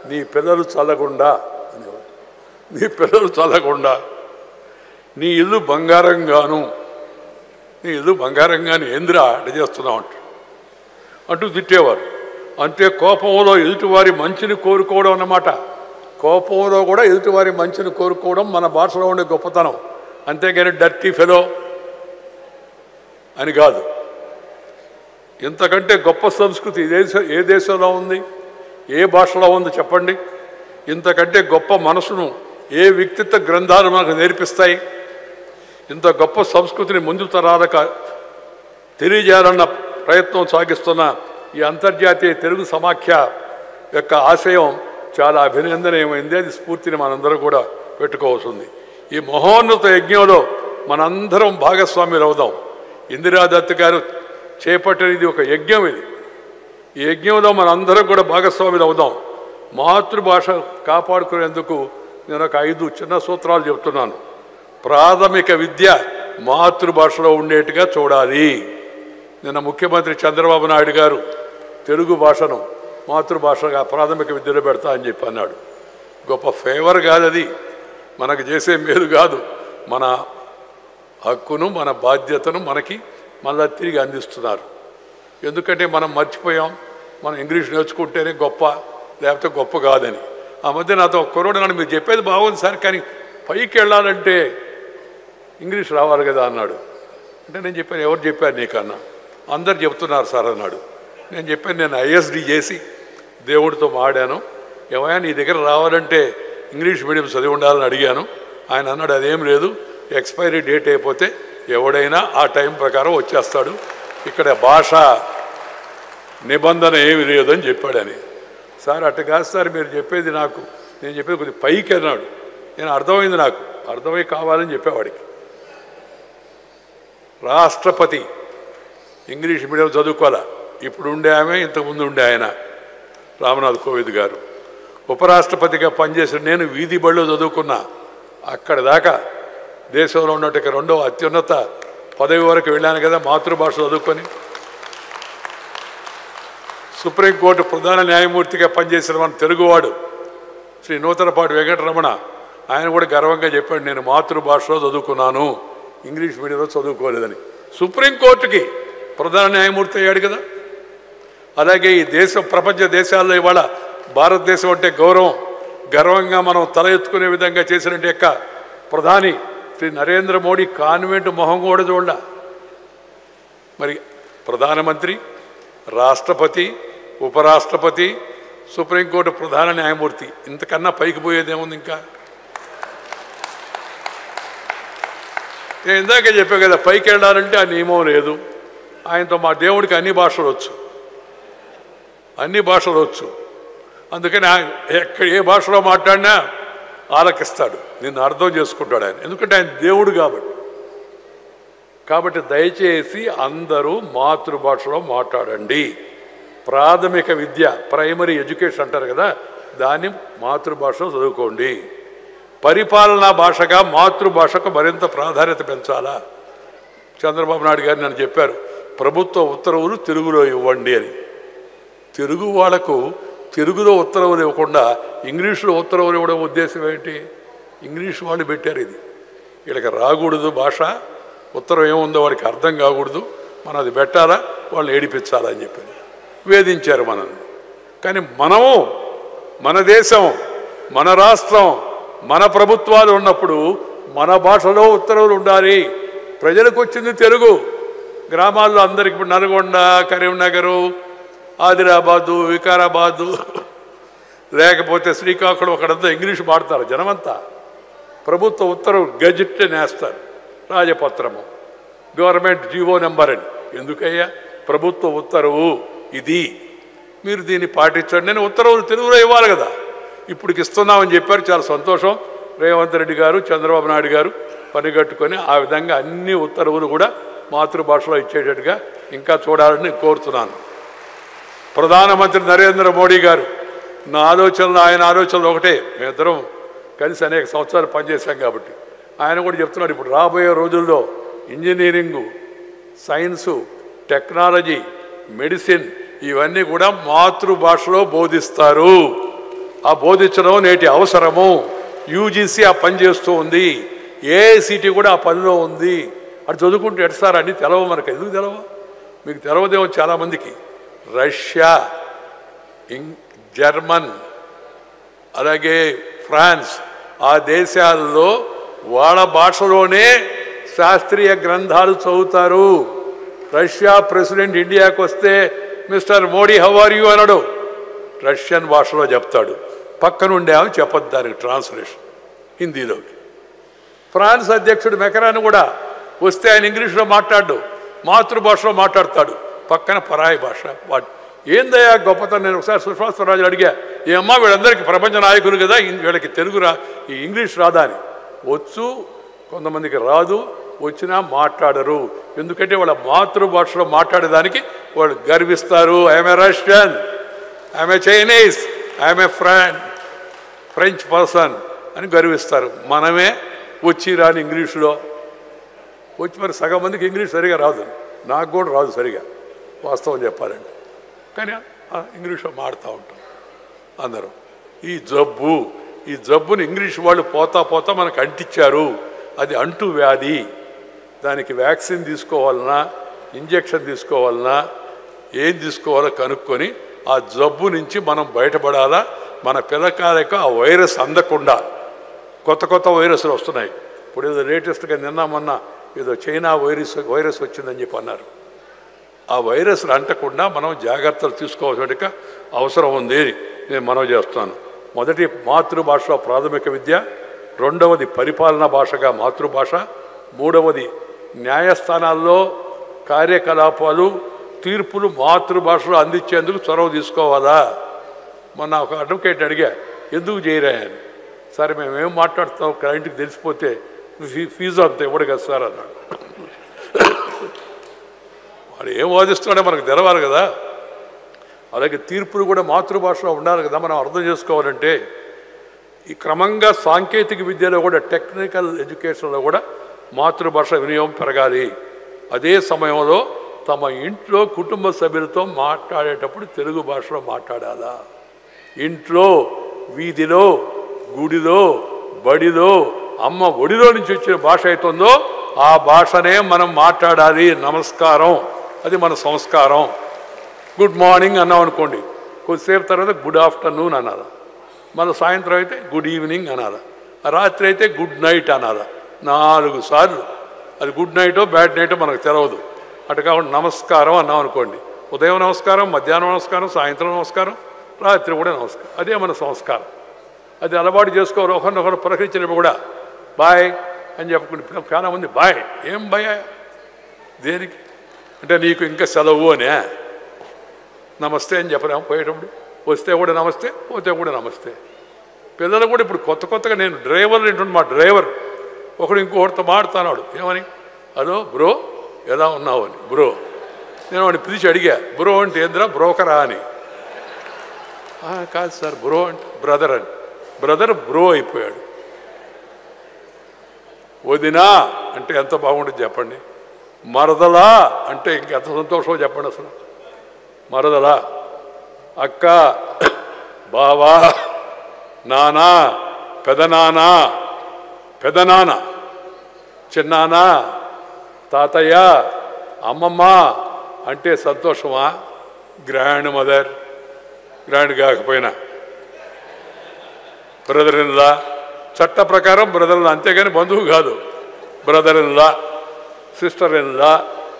నీ పిల్లలు చల్లకుండా అనేవాడు. నీ పిల్లలు చల్లకుండా, నీ ఇల్లు బంగారంగాను, నీ ఇల్లు బంగారంగాను ఏందిరా అడ్డ చేస్తున్నావు అంటూ తిట్టేవారు. అంటే కోపంలో ఎదుటివారి మంచిని కోరుకోవడం అన్నమాట. కోపంలో కూడా ఎదుటివారి మంచిని కోరుకోవడం మన భాషలో ఉండే గొప్పతనం. అంతేగాని డర్టీ ఫెలో అని కాదు. ఇంతకంటే గొప్ప సంస్కృతి ఏ దేశంలో ఉంది, ఏ భాషలో ఉంది చెప్పండి? ఇంతకంటే గొప్ప మనసును ఏ వ్యక్తిత్వ గ్రంథాలు మనకు నేర్పిస్తాయి? ఇంత గొప్ప సంస్కృతిని ముందు తరాలకు తెలియజేయాలన్న ప్రయత్నం సాగిస్తున్న ఈ అంతర్జాతీయ తెలుగు సమాఖ్య యొక్క ఆశయం చాలా అభినందనీయమైంది. అది స్ఫూర్తిని మనందరం కూడా పెట్టుకోవాల్సింది. ఈ మహోన్నత యజ్ఞంలో మనందరం భాగస్వాములు అవుదాం. ఇందిరాదత్ గారు చేపట్టినది ఒక యజ్ఞం. ఈ యజ్ఞంలో మనందరం కూడా భాగస్వాములు అవుదాం. మాతృభాష కాపాడుకునేందుకు నేను ఒక 5 చిన్న సూత్రాలు చెప్తున్నాను. ప్రాథమిక విద్య మాతృభాషలో ఉండేట్టుగా చూడాలి. నిన్న ముఖ్యమంత్రి చంద్రబాబు నాయుడు గారు తెలుగు భాషను మాతృభాషగా ప్రాథమిక విద్యలో పెడతా అని చెప్పి అన్నాడు. గొప్ప ఫేవర్ కాదు, అది మనకు చేసే మేలు కాదు. మన హక్కును మన బాధ్యతను మనకి మళ్ళీ తిరిగి అందిస్తున్నారు. ఎందుకంటే మనం మర్చిపోయాం, మనం ఇంగ్లీష్ నేర్చుకుంటేనే గొప్ప, లేకపోతే గొప్ప కాదని. ఆ మధ్య నాతో కుర్రోడు నన్ను మీరు చెప్పేది బాగుంది సార్, కానీ పైకి వెళ్ళాలంటే ఇంగ్లీష్ రావాలి కదా అన్నాడు. అంటే నేను చెప్పాను, ఎవరు చెప్పారు నీకన్నా? అందరు చెప్తున్నారు సార్ అన్నాడు. నేను చెప్పాను, నేను ఐఎస్డి చేసి దేవుడితో మాడాను, ఏమయ్యా నీ దగ్గర రావాలంటే ఇంగ్లీష్ మీడియం చదివి ఉండాలని అడిగాను. ఆయన అన్నాడు అదేం లేదు, ఎక్స్పైరీ డేట్ అయిపోతే ఎవడైనా ఆ టైం ప్రకారం వచ్చేస్తాడు, ఇక్కడ భాష నిబంధన ఏమి లేదని చెప్పాడని. సార్ అట్ట కాదు సార్ మీరు చెప్పేది, నాకు నేను చెప్పేది కొద్దిగా పైకి అన్నాడు. నేను అర్థమైంది, నాకు అర్థమై కావాలని చెప్పేవాడికి. రాష్ట్రపతి ఇంగ్లీష్ మీడియం చదువుకోవాలా, ఇప్పుడు ఉండే ఆమె, ఇంతకుముందు ఉండే ఆయన రామ్నాథ్ కోవింద్ గారు. ఉపరాష్ట్రపతిగా పనిచేసిన నేను వీధి బడిలో చదువుకున్నా. అక్కడ దాకా దేశంలో ఉన్నట్టు 2వ అత్యున్నత పదవి వరకు వెళ్ళాను కదా మాతృభాష చదువుకొని. సుప్రీంకోర్టు ప్రధాన న్యాయమూర్తిగా పనిచేసిన మన తెలుగువాడు శ్రీ నూతనపాటి వెంకటరమణ, ఆయన కూడా గర్వంగా చెప్పాడు, నేను మాతృభాషలో చదువుకున్నాను, ఇంగ్లీష్ మీడియంలో చదువుకోలేదని. సుప్రీంకోర్టుకి ప్రధాన న్యాయమూర్తి అయ్యాడు కదా. అలాగే ఈ దేశం ప్రపంచ దేశాల్లో ఇవాళ భారతదేశం అంటే గౌరవం, గర్వంగా మనం తల ఎత్తుకునే విధంగా చేసినట్టు యొక్క ప్రధాని శ్రీ నరేంద్ర మోడీ కాన్వెంట్ మొహం కూడా చూడ. మరి ప్రధానమంత్రి, రాష్ట్రపతి, ఉపరాష్ట్రపతి, సుప్రీంకోర్టు ప్రధాన న్యాయమూర్తి, ఇంతకన్నా పైకి పోయేదేముంది? ఇంకా నేను ఇందాకే చెప్పా కదా, పైకి వెళ్ళాలంటే ఆ నియమం లేదు. ఆయనతో మా దేవుడికి అన్ని భాషలు వచ్చు, అన్ని భాషలు వచ్చు. అందుకని ఎక్కడ ఏ భాషలో మాట్లాడినా ఆలకిస్తాడు, నిన్ను అర్థం చేసుకుంటాడు ఆయన, ఎందుకంటే ఆయన దేవుడు కాబట్టి దయచేసి అందరూ మాతృభాషలో మాట్లాడండి. ప్రాథమిక విద్య, ప్రైమరీ ఎడ్యుకేషన్ అంటారు కదా, దాన్ని మాతృభాషలో చదువుకోండి. పరిపాలనా భాషగా మాతృభాషకు మరింత ప్రాధాన్యత పెంచాలా. చంద్రబాబు నాయుడు గారు నన్ను చెప్పారు, ప్రభుత్వ ఉత్తర్వులు తెలుగులో ఇవ్వండి అని. తెలుగు వాళ్లకు తెలుగులో ఉత్తర్వులు ఇవ్వకుండా ఇంగ్లీషులో ఉత్తర్వులు ఇవ్వడం ఉద్దేశం ఏంటి? ఇంగ్లీష్ వాళ్ళు పెట్టారు ఇది, వీళ్ళకి రాకూడదు భాష, ఉత్తరం ఏముందో వాడికి అర్థం కాకూడదు, మనం అది పెట్టాలా, వాళ్ళని ఏడిపించాలా అని చెప్పి వేధించారు మనల్ని. కానీ మనము, మన దేశం, మన రాష్ట్రం, మన ప్రభుత్వాలు ఉన్నప్పుడు మన భాషలో ఉత్తర్వులు ఉండాలి. ప్రజలకు వచ్చింది తెలుగు. గ్రామాల్లో అందరికి ఇప్పుడు నల్గొండ, కరీంనగరు, ఆదిలాబాదు, వికారాబాదు, లేకపోతే శ్రీకాకుళం, అక్కడంతా ఇంగ్లీష్ మాడతారు జనమంతా. ప్రభుత్వ ఉత్తర్వు గెజిట్ నేస్తారు, రాజపత్రము, గవర్నమెంట్ జీవో నెంబర్ అని. ఎందుకయ్యా? ప్రభుత్వ ఉత్తర్వు ఇది, మీరు దీన్ని పాటించండి. నేను ఉత్తర్వులు తెలుగులో ఇవ్వాలి కదా, ఇప్పటికి ఇస్తున్నామని చెప్పారు. చాలా సంతోషం. రేవంత్ రెడ్డి గారు, చంద్రబాబు నాయుడు గారు పనిగట్టుకొని ఆ విధంగా అన్ని ఉత్తర్వులు కూడా మాతృభాషలో ఇచ్చేటట్టుగా ఇంకా చూడాలని కోరుతున్నాను. ప్రధానమంత్రి నరేంద్ర మోడీ గారు, నా ఆలోచనలు ఆయన ఆలోచనలు ఒకటే. మేమిద్దరం కలిసి అనేక సంవత్సరాలు పనిచేశాం కాబట్టి ఆయన కూడా చెప్తున్నాడు, ఇప్పుడు రాబోయే రోజుల్లో ఇంజనీరింగు, సైన్సు, టెక్నాలజీ, మెడిసిన్ ఇవన్నీ కూడా మాతృభాషలో బోధిస్తారు. ఆ బోధించడం నేటి అవసరము. యూజీసీ ఆ పని చేస్తూ ఉంది, ఏఐసిటీ కూడా ఆ పనిలో ఉంది. అటు చదువుకుంటూ ఎడసారు అన్నీ తెలవు మనకు. ఎందుకు తెలవు? మీకు తెలవదేమో చాలామందికి. రష్యా, జర్మన్, అలాగే ఫ్రాన్స్, ఆ దేశాల్లో వాళ్ళ భాషలోనే శాస్త్రీయ గ్రంథాలు చదువుతారు. రష్యా ప్రెసిడెంట్ ఇండియాకి వస్తే mister Modi how are you అనడు, రష్యన్ భాషలో చెప్తాడు. పక్కనుండే ఆమె చెప్పొద్దు దానికి ట్రాన్స్లేషన్ హిందీలోకి. ఫ్రాన్స్ అధ్యక్షుడు మెకరాన్ కూడా వస్తే ఆయన ఇంగ్లీష్లో మాట్లాడు, మాతృభాషలో మాట్లాడతాడు, పక్కన పరాయి భాష. ఏందయ్యా గొప్పతనం. నేను ఒకసారి సుష్మా స్వరాజ్ అడిగా, ఏమ్మా వీళ్ళందరికీ ప్రపంచ నాయకులు కదా, వీళ్ళకి తెలుగు ఈ ఇంగ్లీష్ రాదా అని. వచ్చు, కొంతమందికి రాదు, వచ్చినా మాట్లాడరు. ఎందుకంటే వాళ్ళ మాతృభాషలో మాట్లాడేదానికి వాళ్ళు గర్విస్తారు. I'm a Russian, I'm a Chinese, I'm a French person అని గర్విస్తారు. మనమే వచ్చి రాని ఇంగ్లీషులో వచ్చి, మరి సగం మందికి ఇంగ్లీష్ సరిగా రాదు, నాకు కూడా రాదు సరిగా వాస్తవం చెప్పాలంటే, కానీ ఇంగ్లీష్లో మాడుతూ ఉంటాం అందరూ. ఈ జబ్బుని ఇంగ్లీష్ వాళ్ళు పోతా పోతా మనకు అంటించారు. అది అంటు వ్యాధి. దానికి వ్యాక్సిన్ తీసుకోవాలన్నా ఇంజెక్షన్ తీసుకోవాలన్నా ఏం తీసుకోవాలో కనుక్కొని ఆ జబ్బు నుంచి మనం బయటపడాలా. మన పిల్లకాయలకు ఆ వైరస్ అందకుండా. కొత్త కొత్త వైరస్లు వస్తున్నాయి. ఇప్పుడు ఏదో లేటెస్ట్గా నిన్న మొన్న ఏదో చైనా వైరస్ వచ్చిందని చెప్పి అన్నారు. ఆ వైరస్లు అంటకుండా మనం జాగ్రత్తలు తీసుకోవాల్సిన అవసరం ఉంది. నేను మనవి చేస్తాను. మొదటి మాతృభాషలో ప్రాథమిక విద్య, రెండవది పరిపాలనా భాషగా మాతృభాష, మూడవది న్యాయస్థానాల్లో కార్యకలాపాలు తీర్పులు మాతృభాషలో అందించేందుకు చొరవ తీసుకోవాలా. మొన్న ఒక అడ్వకేట్ అడిగా, ఎందుకు చేయరా అని. సరే మేమేం మాట్లాడుతాం క్లయింట్కి తెలిసిపోతే ఫీజు అంత ఇవ్వడు కదా సార్ అన్నాడు. వాడు ఏం వాదిస్తున్నాడో మనకు తెలవాలి కదా. అలాగే తీర్పులు కూడా మాతృభాషలో ఉండాలి కదా. మనం అర్థం చేసుకోవాలంటే ఈ క్రమంగా సాంకేతిక విద్యలో కూడా టెక్నికల్ ఎడ్యుకేషన్లో కూడా మాతృభాష వినియోగం పెరగాలి. అదే సమయంలో తమ ఇంట్లో కుటుంబ సభ్యులతో మాట్లాడేటప్పుడు తెలుగు భాషలో మాట్లాడాలా. ఇంట్లో, వీధిలో, గుడిలో, బడిలో, అమ్మ ఒడిలో నుంచి వచ్చిన భాష అవుతుందో ఆ భాషనే మనం మాట్లాడాలి. నమస్కారం, అది మన సంస్కారం. గుడ్ మార్నింగ్ అన్నాం అనుకోండి, కొద్దిసేపు తర్వాత గుడ్ ఆఫ్టర్నూన్ అనాలా. మన సాయంత్రం అయితే గుడ్ ఈవినింగ్ అనాలా. రాత్రి అయితే గుడ్ నైట్ అనాలా. 4 సార్లు. అది గుడ్ నైటో బ్యాడ్ నైటో మనకు తెలవదు. అటు కాబట్టి నమస్కారం అన్నాం అనుకోండి, ఉదయం నమస్కారం, మధ్యాహ్నం నమస్కారం, సాయంత్రం నమస్కారం, రాత్రి కూడా నమస్కారం. అదే మన సంస్కారం. అది అలవాటు చేసుకోవాలి. ఒకరినొకరు పలకరించినప్పుడు కూడా బాయ్ అని చెప్పుకుంటే చాలా మంది బాయ్, ఏం బాయ్ దేనికి అంటే నీకు ఇంకా సెలవు అనే. నమస్తే అని చెప్పలేము పోయేటప్పుడు. వస్తే కూడా నమస్తే, పోతే కూడా నమస్తే. పిల్లలు కూడా ఇప్పుడు కొత్తగా నేను డ్రైవర్ వింటున్నా. మా డ్రైవర్ ఒకడు ఇంకొకటితో మాడుతున్నాడు. ఏమని, హలో బ్రో ఎలా ఉన్నావు అని. బ్రో. నేను వాడిని పిలిచి అడిగా, బ్రో అంటే ఏంద్రా బ్రోకరా అని. కాదు సార్ బ్రో అంటే బ్రదర్ అని. బ్రదర్ బ్రో అయిపోయాడు. వదినా అంటే ఎంత బాగుంటుంది చెప్పండి. మరదలా అంటే ఇంకెంత సంతోషమో చెప్పండి అసలు. మరదలా, అక్క, బావా, నానా, పెదనానా, పెదనాన్న, చిన్నాన్న, తాతయ్య, అమ్మమ్మ అంటే సంతోషమా? గ్రాండ్ మదర్, గ్రాండ్ కాకపోయినా బ్రదర్ ఇన్ లా, చట్ట ప్రకారం బ్రదర్ ఇన్ లా, అంతేగాని బంధువు కాదు. Brother in law, sister in law.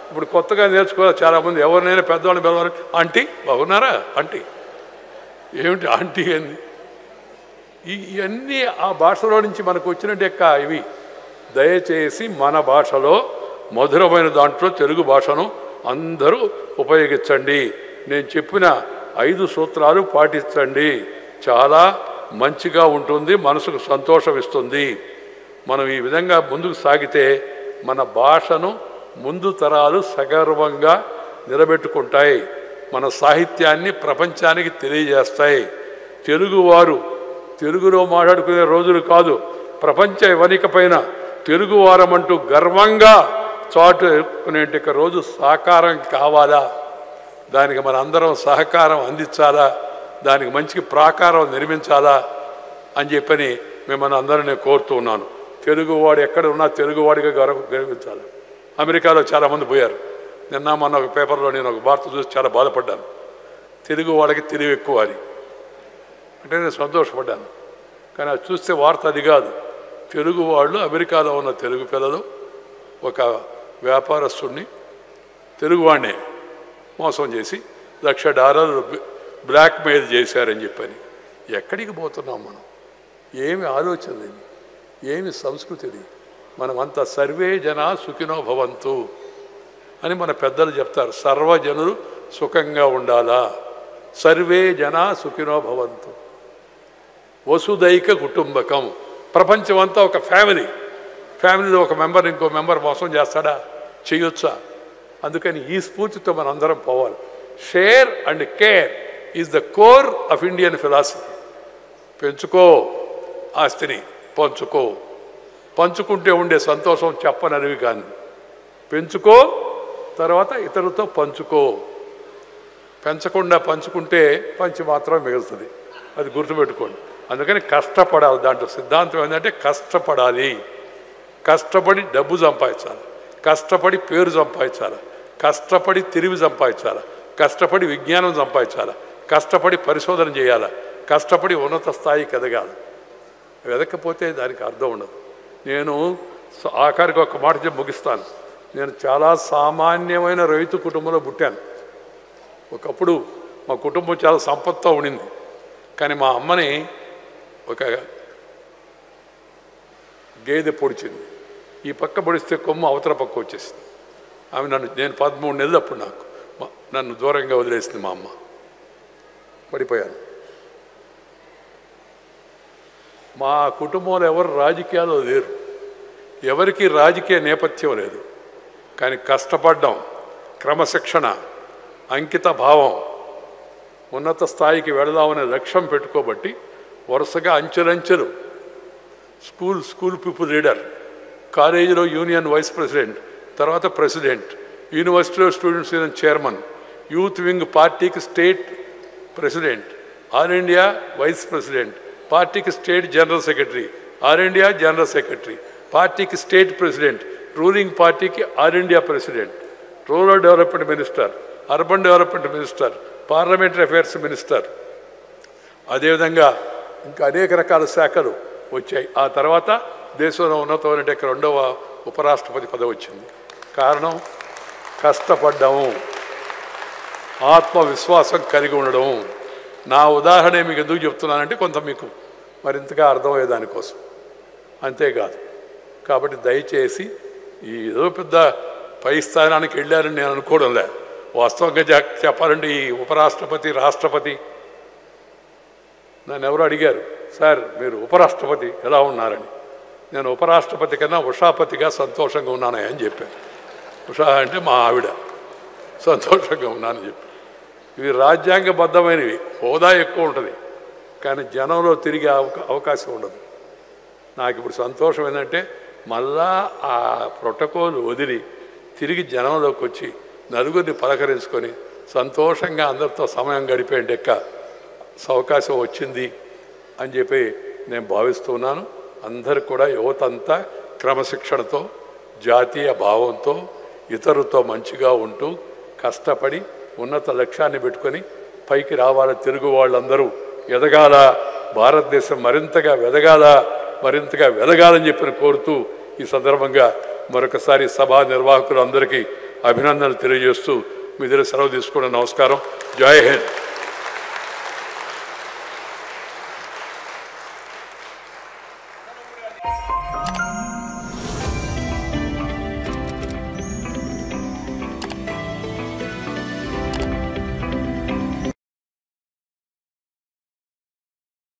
ఇప్పుడు కొత్తగా నేర్చుకోవాలి చాలామంది. ఎవరినైనా పెద్దవాళ్ళని పిలవాలి, ఆంటీ బాగున్నారా, ఆంటీ ఏమిటి ఆంటీ ఏంది. ఇవన్నీ ఆ భాషలో నుంచి మనకు వచ్చినట్టు ఇవి. దయచేసి మన భాషలో మధురమైన దాంట్లో తెలుగు భాషను అందరూ ఉపయోగించండి. నేను చెప్పిన 5 సూత్రాలు పాటించండి. చాలా మంచిగా ఉంటుంది, మనసుకు సంతోషం ఇస్తుంది. మనం ఈ విధంగా ముందుకు సాగితే మన భాషను ముందు తరాలు సగర్వంగా నిలబెట్టుకుంటాయి. మన సాహిత్యాన్ని ప్రపంచానికి తెలియజేస్తాయి. తెలుగువారు తెలుగులో మాట్లాడుకునే రోజులు కాదు, ప్రపంచ వనికపైన తెలుగువారమంటూ గర్వంగా చాటుకునే రోజు సాకారం కావాలా. దానికి మన అందరం సహకారం అందించాలా, దానికి మంచి ప్రాకారం నిర్మించాలా అని చెప్పని మిమ్మల్ని అందరినీ కోరుతూ ఉన్నాను. తెలుగువాడు ఎక్కడ ఉన్నా తెలుగువాడిగా గర్వించాలి. అమెరికాలో చాలామంది పోయారు. నిన్న మొన్న ఒక పేపర్లో నేను ఒక వార్త చూసి చాలా బాధపడ్డాను. తెలుగువాడికి తెలివి ఎక్కువ అని అంటే నేను సంతోషపడ్డాను. కానీ అది చూస్తే వార్త అది కాదు. తెలుగు వాళ్ళు అమెరికాలో ఉన్న తెలుగు పిల్లలు ఒక వ్యాపారస్తుడిని తెలుగువాడినే మోసం చేసి $1,00,000 బ్లాక్మెయిల్ చేశారని చెప్పని. ఎక్కడికి పోతున్నాం మనం? ఏమి ఆలోచన ఇది? ఏమి సంస్కృతిది? మనమంతా సర్వే జన సుఖినో భవంతు అని మన పెద్దలు చెప్తారు. సర్వజనులు సుఖంగా ఉండాలా. సర్వే జన సుఖినో భవంతు. వసుదైక కుటుంబకం. ప్రపంచమంతా ఒక ఫ్యామిలీలో ఒక మెంబర్ ఇంకో మెంబర్ మోసం చేస్తాడా? చేయొచ్చా? అందుకని ఈ స్ఫూర్తితో మనందరం పోవాలి. Share and care is the core of Indian philosophy. పెంచుకో ఆస్తిని, పంచుకుంటే ఉండే సంతోషం చెప్పనరివి కాదు. పెంచుకో, తర్వాత ఇతరులతో పంచుకో. పెంచకుండా పంచుకుంటే పంచి మాత్రం మిగులుతుంది. అది గుర్తుపెట్టుకోండి. అందుకని కష్టపడాలి. దాంట్లో సిద్ధాంతం ఏంటంటే కష్టపడాలి. కష్టపడి డబ్బు సంపాదించాలి, కష్టపడి పేరు సంపాదించాలి, కష్టపడి తెలివి సంపాదించాలి, కష్టపడి విజ్ఞానం సంపాదించాలి, కష్టపడి పరిశోధన చేయాలి, కష్టపడి ఉన్నత స్థాయికి ఎదగాలి. ఎదగకపోతే దానికి అర్థం ఉండదు. నేను ఆఖరికి ఒక మాట చెప్పి ముగిస్తాను. నేను చాలా సామాన్యమైన రైతు కుటుంబంలో పుట్టాను. ఒకప్పుడు మా కుటుంబం చాలా సంపత్తో ఉండింది. కానీ మా అమ్మని ఒక గేదె పొడిచింది. ఈ పక్క పొడిస్తే కొమ్ము అవతల పక్క వచ్చేసింది. ఆమె నేను 13 నెలలు అప్పుడు నన్ను దూరంగా వదిలేసింది మా అమ్మ. పడిపోయాను. మా కుటుంబంలో ఎవరు రాజకీయాల్లో లేరు, ఎవరికి రాజకీయ నేపథ్యం లేదు. కానీ కష్టపడ్డం, క్రమశిక్షణ, అంకిత భావం, ఉన్నత స్థాయికి వెళదామనే లక్ష్యం పెట్టుకోబట్టి వరుసగా అంచెలంచెలు స్కూల్ పీపుల్ లీడర్, కాలేజీలో యూనియన్ వైస్ ప్రెసిడెంట్, తర్వాత ప్రెసిడెంట్, యూనివర్సిటీలో students union chairman, youth wing పార్టీకి state president, all India vice president, పార్టీకి state general secretary, all India general secretary, పార్టీకి స్టేట్ ప్రెసిడెంట్, రూలింగ్ పార్టీకి all India president, rural development minister, urban development minister, parliamentary affairs minister. అదేవిధంగా ఇంకా అనేక రకాల శాఖలు వచ్చాయి. ఆ తర్వాత దేశంలో ఉన్నతమైన 2వ ఉపరాష్ట్రపతి పదవి వచ్చింది. కారణం కష్టపడ్డము, ఆత్మవిశ్వాసం కలిగి ఉండడం. నా ఉదాహరణ మీకు ఎందుకు చెప్తున్నానంటే కొంత మీకు మరింతగా అర్థమయ్యే దానికోసం, అంతేకాదు. కాబట్టి దయచేసి ఈ ఏదో పెద్ద పై స్థానానికి వెళ్ళారని నేను అనుకోవడం లే. వాస్తవంగా చెప్పాలంటే ఈ ఉపరాష్ట్రపతి, రాష్ట్రపతి నన్ను ఎవరు అడిగారు, సార్ మీరు ఉపరాష్ట్రపతి ఎలా ఉన్నారని. నేను ఉపరాష్ట్రపతి కన్నా ఉషాపతిగా సంతోషంగా ఉన్నాను అని చెప్పాను. ఉషా అంటే మా ఆవిడ. సంతోషంగా ఉన్నానని చెప్పి. ఇవి రాజ్యాంగబద్ధమైనవి, హోదా ఎక్కువ ఉంటుంది, కానీ జనంలో తిరిగే అవకాశం ఉండదు. నాకు ఇప్పుడు సంతోషం ఏంటంటే మళ్ళా ఆ ప్రోటోకాల్ వదిలి తిరిగి జనంలోకి వచ్చి నలుగురిని పలకరించుకొని సంతోషంగా అందరితో సమయం గడిపే అవకాశం వచ్చింది అని చెప్పి నేను భావిస్తున్నాను. అందరు కూడా యువతంతా క్రమశిక్షణతో, జాతీయ భావంతో, ఇతరులతో మంచిగా ఉంటూ కష్టపడి ఉన్నత లక్ష్యాన్ని పెట్టుకొని పైకి రావాలి. తెలుగు వాళ్ళందరూ ఎదగాల, భారతదేశం మరింతగా వెదగాలని చెప్పి కోరుతూ ఈ సందర్భంగా మరొకసారి సభా నిర్వాహకులందరికీ అభినందనలు తెలియజేస్తూ మీ దగ్గర సెలవు తీసుకోవడం. నమస్కారం. జై హింద్.